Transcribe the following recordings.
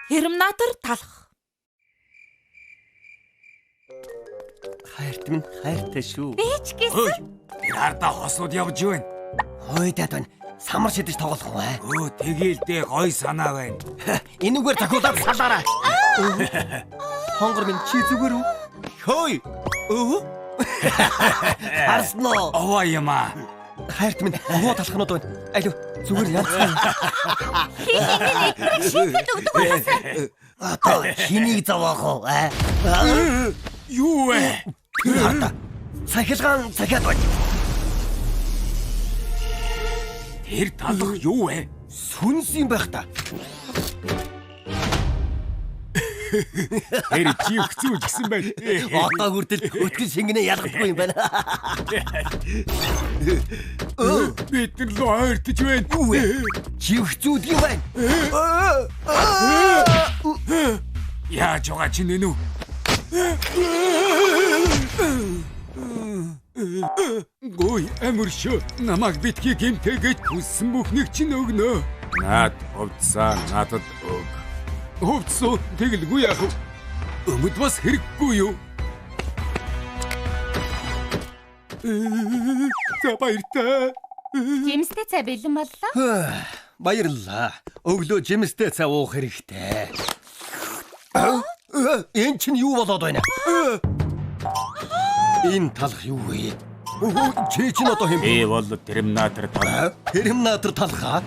Терминатор талах. Хайрт минь хайртай шүү. Би ч гэсэн. Тэр ардаа хоснууд явж байна. Хойдаад байна. Самар шидэж тоглох уу? Тэгээл дээ гой санаа байна. Энүүгээр тахиулаад салаарай. Хонгор минь чи зүгээр үү? Хөөе. Харсноо. Овоо юм аа. Хайрт минь овоо талхнууд байна. Алив зүгээр яцгаа. Шийдэл өгдөг болоосай. Одоо чиний зовоох уу? Юу вэ? Харта. Цахилгаан цахиад байна. Тэр талах юу вэ? Сүнс юм байх та. Тэр чи өгцөө гэсэн байна. Одоо хүртэл өтгөн шингэнэ ялгахгүй юм байна. Бид нар л ойртож байна. Юу вэ? Живхцүүд юм байна. Яаж байгаа ч нэнүү. Гой амаршо намайг битгий гэмтэйгэж хүссэн бүхнийг чинь өгнө. Наад хувцсаа надад өг. Хувцсоо тэгэлгүй яах вэ? Өмд бас хэрэггүй юу? За баяртай. Жимстэй цай бэлэн боллоо. Баярлалаа. Өглөө жимстэй цай уух хэрэгтэй. Энэ чинь юу болоод байна? Энэ талах юу вэ? Чи чинь одоо хэм? Би бол терминатор талах. Терминатор талхаа.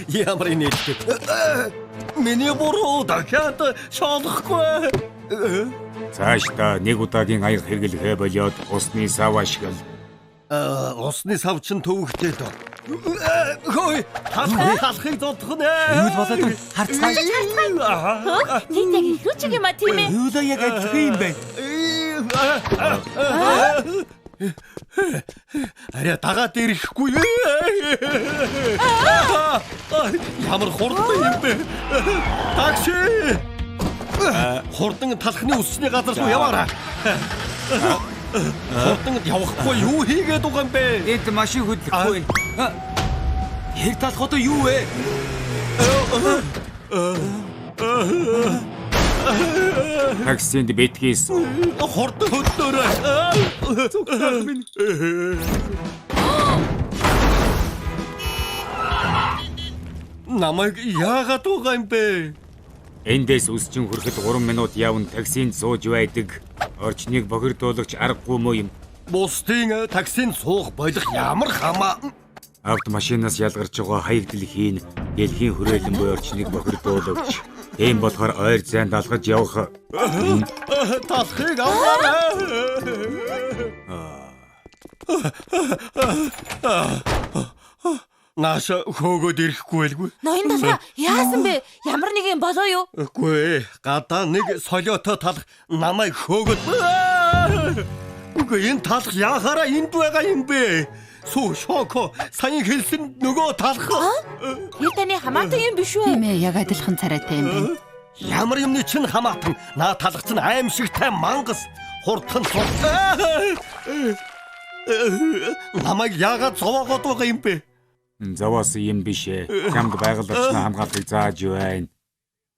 Ямар инээдтэй. Миний буруу дахиад шоолохгүй. Цаашдаа нэг удаагийн аяг хэрэглэхэ болоод усны сав ашигла. Усны сав чинь төвөгтэй дөө. Хөөе, талхыг зодох нэ. Юу болоод вэ? Харцгаа. Тийм яг их үчиг юм а тийм ээ. Юу л яг адилхан юм байна. Аря дагаад ирэхгүй. Ямар хурдан юм бэ? Такси! Хурдан талхны үсний газар руу яваарай. Хурдан явахгүй юу хийгээд байгаа юм бэ? Энд машин хөдлөхгүй. Тэр талх одоо юу вэ? Таксинд битгийс. Хурдан хөдлөөрэй. Зүгтээ минь. Намайг яагаад байгаа юм бэ? Эндээс үсчин хүрэхэд 3 минут явна таксинд сууж байдаг. Орчныг бохирдуулагч аргагүй мó юм. Бусдын таксинд суух болох ямар хамаа. Автомашинаас ялгарч байгаа хаягдл хийн дэлхийн хүрээлэн буй орчныг бохирдуулагч. Тийм болохоор ойр зайд алгаж явах. Талхыг аваарай. Наша хөөгөөд ирэхгүй байлгүй. Ноён талаа яасан бэ? Ямар нэг юм болоо юу? Үгүй ээ, гадаа нэг солиотой талх намайг хөөгөөд. Үгүй энэ талх яахаараа энд байгаа юм бэ? Сүү шоко сайн хэлсэн нөгөө талх. Тэр таны хамаатай юм биш үү? Тийм ээ, яг адилхан царайтай юм байна. Ямар юмны чинь хамаатан наа талх чинь аимшигтай мангас хурдхан цуг. Намайг яагаад зовоогоод байгаа юм бэ? Заваас юм биш ээ. Чамд байгаль орчны хамгаалахыг зааж байна.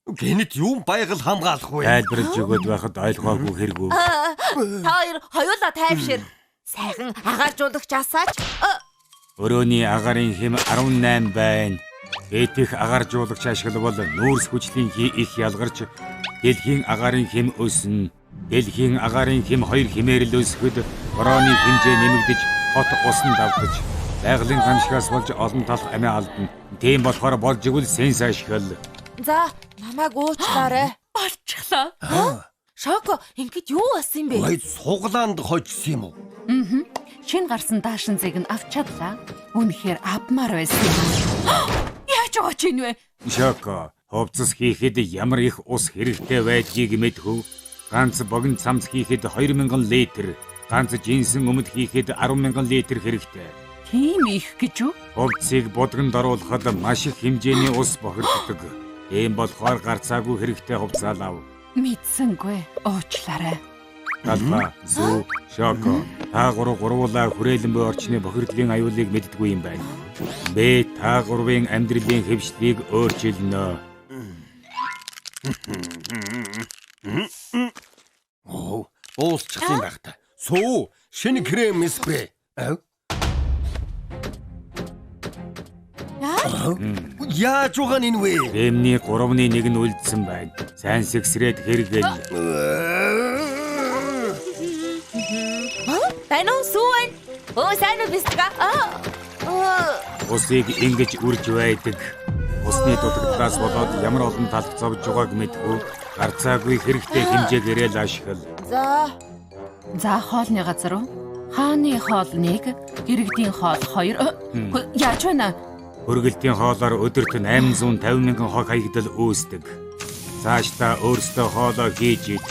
Гэнэт юм байгаль хамгаалах вэ? Тайлбарлаж өгöd байхад ойлгоогүй хэрэггүй. Та хоёр хоёулаа тайвшир. Сайхан агааржуулагч асаач. Өрөөний агарын хэм 18 байна. Этих агааржуулагч ашиглавал нүүрс хүчлийн их ялгарч дэлхийн агарын хэм өснө. Дэлхийн агарын хэм 2 хэмээр л өсөхөд борооны хэмжээ нэмэгдэж хот усан давтаж байгалийн ганшгаас болж олон талх амиа алдна. Тийм болохоор болж игэл сенс ашигла. За, намайг уучлаарай. Болчихлоо. Шоко, ингэж юу болсон юм бэ? Ой, суглаанд хожсон юм уу? Шинэ гарсан даашин зэг нь авч чадлаа. Үнэхээр авмаар байсан юм. Яаж байгаа ч юм бэ? Шоко, хувцас хийхэд ямар их ус хэрэгтэй байдгийг мэдхүү. Ганц богино цамц хийхэд 2000 литр, ганц жинсэн өмд хийхэд 10,000 литр хэрэгтэй. Тийм их гэж үү? Хувцсыг будганд оруулахад маш их хэмжээний ус бохирддог. Ийм болохоор гарцаагүй хэрэгтэй хувцас ав. Мэдсэнгүй. Уучлаарай. Талха, Зүү, Шоко, та гурвуулаа хүрээлэн буй орчны бохирдлын аюулыг мэддэггүй юм байна. Би та гурвын амьдралын хэвшлийг өөрчилнө. Оо, уусчихсан байх та. Суу, шинэ крем спрей. Яаж байгаа энэ вэ? Кремний 3-1 нь үлдсэн байна. Сайн сэгсрээд хэрэгэл. Тань уу сүүн. Оо сайн уу бистга. Усыг ингэж үрж байдаг. Усны дутагдлаас болоод ямар олон талх зовж байгааг мэдгүй. Гарцаагүй хэрэгтэй хэмжээгээр л ашигла. За хоолны газар уу? Хааны хоол 1, иргэдийн хоол 2. Яаж байна? Хөргөлтийн хоолоор өдөрт 850 мянган хог хаягдал үүсдэг. Цаашдаа өөрсдөө хоолоо хийж ид.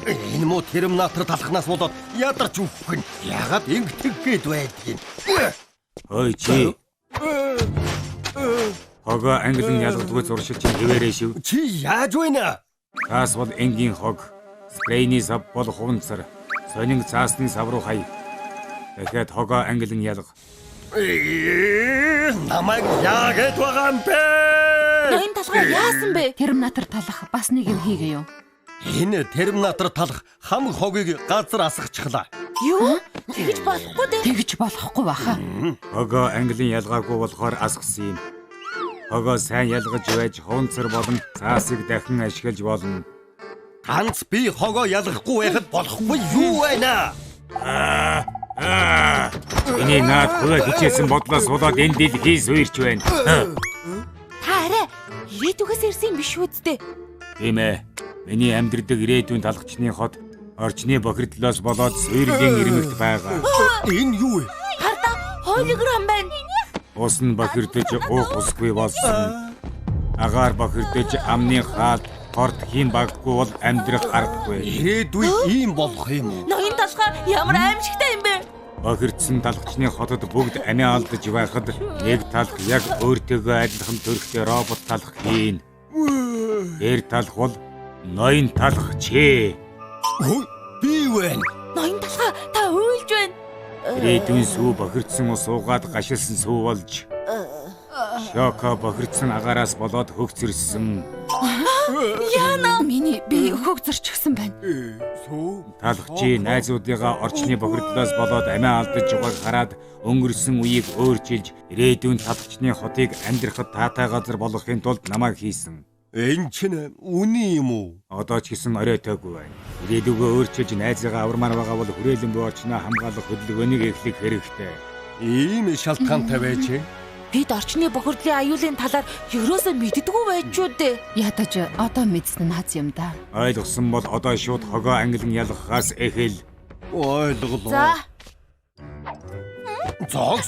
Энэ муу терминатор талхнаас болоод ядарч үхэх нь. Ягаад ингэдэг гээд байдгийг. Ой чи. Хогоо англин ялгадгүй зуршил чинь хэвээрээ шив. Чи яаж байна? Цаас бол энгийн хог. Спрейний сав бол хуванцар. Сонин цаасны сав руу хай. Дахиад хогоо англин ялга. Намайг яагаад байгаа юм бэ? Ноён талхаа яасан бэ? Терминатор талах бас нэг юм хийгээ юу? Энэ терминатор талах хам хогийг газар асгачихлаа. Юу? Тэгж болохгүй дээ. Тэгж болохгүй баха. Хогоо англин ялгаагүй болохоор асгасан юм. Хогоо сайн ялгаж байж хуванцар болон цаасыг дахин ашиглаж болно. Ганц би хогоо ялгахгүй байхад болохгүй юу байна? Эний наад хуваа хичээсэн бодлоос болоод энэ дэлхий суурч байна. Та арай ирээдүгээс ирсэн биш үсттэй. Тийм ээ. Миний амьдрдаг ирээдүйн талхчны хот орчны бохирдлоос болоод суурьгийн ирмэгт байгаа. Энэ юу вэ? Харда холограм байна. Ус нь бохирдож уух усгүй болсон. Агаар бохирдож амны хаалт хорт хийм баггүй бол амьдрах аргагүй. Ирээдүйд ийм болох юм уу? Ноён талхаа ямар аимшигтай юм бэ? Бохирдсан талхчны хотод бүгд амиа алдаж байхад нэг талх яг өөртөөгөө адилхан төрхтэй робот талх хийн. Тэр талх бол ноён талх чээ. Ой, би вэ? Ноён талхаа та уйлж байна. Ирээдүйн сүү бохирдсан ус уугаад гашилсан сүү болж шоко бохирдсан агаараас болоод хөгцөрсөн. Яна миний би хөгцөрчихсөн байна. Талхчи найзуудыгаа орчны бохирдлоос болоод амиа алдаж байгааг хараад өнгөрсөн үеийг өөрчилж ирээдүйн талхчны хотыг амьдрахад таатай газар болгохын тулд намайг хийсэн. Энэ чинь үний юм уу? Одоо ч гэсэн оройтойгүй байна. Ирээдүгөө өөрчилж найзыгаа авармаар байгаа бол хүрээлэн буй орчноо хамгаалах хөдөлгөөнийг эхлэх хэрэгтэй. Ийм шалтгаантай байж. Бид орчны бохирдлын аюулын талаар ерөөсөө мэддэггүй байж шүү дээ. Ядаж одоо мэдсэн нь хаз юм да. Ойлгосон бол одоо шууд хогоо англин ялгахаас эхэл. Ойлголоо. Зогс.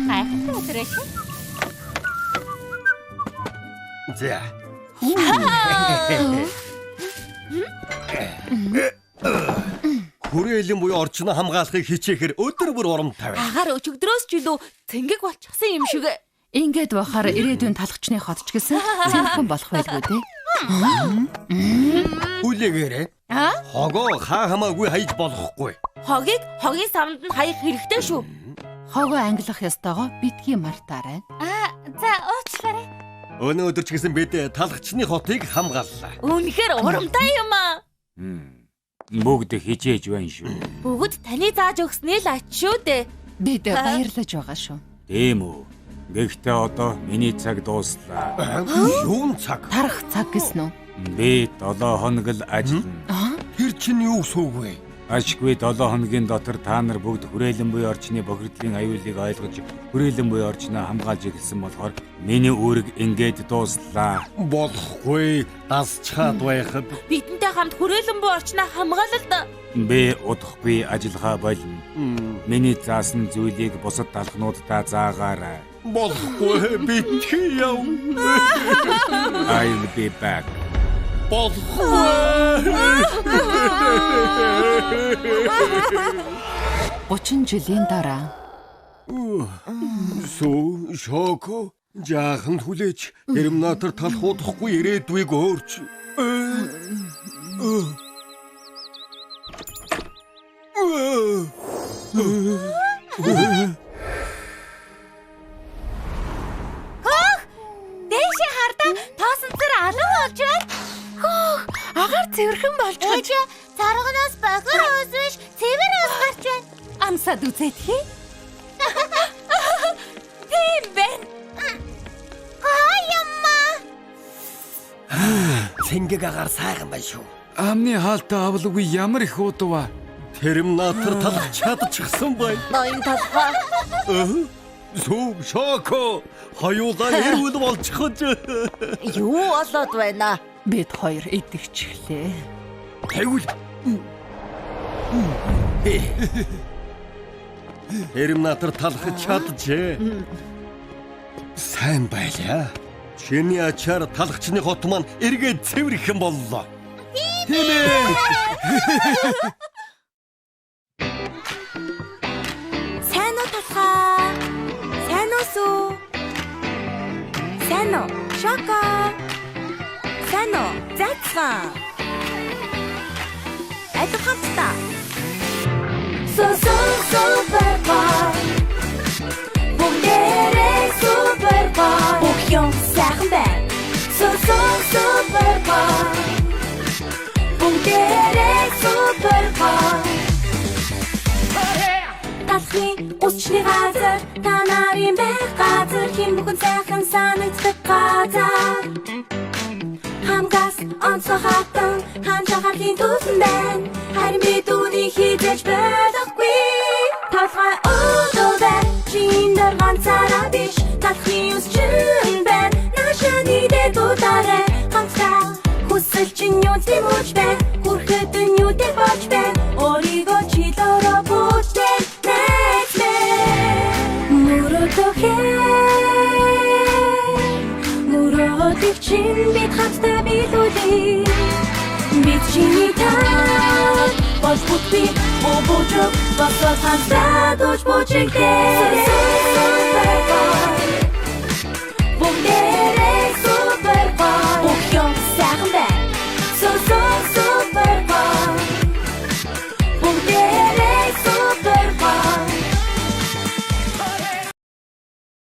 Хайхтай өдрөөш. За. Хүрээлэн буй орчноо хамгаалахыг хичээхээр өдөр бүр урамтай байна. Агаар өчигдрөөс ч илүү цэнгэг болчихсон юм шиг. Ингээд бахаар ирээдүйн талхчны хот ч гэсэн цэнхэн болох байлгүй дээ. Хүлээгээрэй. Хогоо хаа хамаагүй хайж болохгүй. Хогийг хогийн самд нь хаях хэрэгтэй шүү. Хогоо англих ёстойгоо битгий мартаарай. За уучлаарай. Өнөөдөр ч гэсэн бид талхчны хотыг хамгааллаа. Үнэхээр урамтай юм аа. Бүгд хичээж байна шүү. Бүгд таны зааж өгснээ л ач шүү дээ. Бид баярлаж байгаа шүү. Тийм үү. Гэхдээ одоо миний цаг дууслаа. Юун цаг? Тарах цаг гэсэн үү? Би 7 хоног л ажиллана. Тэр чинь юу сүүг вэ? Ашгүй 7 хоногийн дотор та нар бүгд хүрээлэн буй орчны бохирдлын аюулыг ойлгож хүрээлэн буй орчноо хамгаалж эхэлсэн болохоор миний үүрэг ингээд дууслаа. Болохгүй. Дасчаад байхад Бидэнтэй хамт хүрээлэн буй орчноо хамгаалал да. Би удахгүй ажиллахаа болно. Миний заасан зүйлийг бусад талхнуудаа заагаарай. болохгүй. Битгий яв. I'll be back. Болохгүй. 30 жилийн дараа Сүү шоко жаахан хүлээж терминатор талх удахгүй ирээдүйг өөрч. болж байгаа. Ээж царганаас бохир ус биш цэвэр ус гарч байна. Амсаад үзээд хий. Тийм байна. Хаямма. Цэнгэг агаар сайхан байна шүү. Амны хаалтаа авалгүй ямар их удав. Терминатор талах чадчихсан бай. Ноён толгой. Сүү шоко хоёулаа эрүүл болчихож. Юу болоод байна? Бид хоёр идэгчлээ. Тэгвэл терминатор талах чаджээ. Сайн байлаа. Чиний ачаар талагчны хот маань эргээд цэвэрхэн боллоо. Тийм ээ. Сайн уу толгой? Сайн уу сүү? Сайн уу? Шоко. Сайн уу? Зацсан. Айд хамтдаа. Супербой. Бүгдээрээ супербой. Бүх юм сайхан байна. Супербой. Бүгдээрээ супербой. Талхын усчны газар та нарын байх газар хэм бүхэн сайхан санагддаг газар. Хамгаас онцгой хатан ханжахарлын түлэн байна. Харин бид үүнийг хийж байхгүй. Талхай өдөө чиндэр ганцаараа биш. Талхын ус чин байна. Нашаны дэдутарэ хамтдаа хүсэл чин юу тэмүүлж байна. Хүрэхэд нь юу дээр болж байна. Оригоо чилороо бүтээн Муротыг чин бид хамтдаа билүүлээ. Бид чиний таа болж бүтээ. Божиг босоод хамтдаа дууж божигдээ.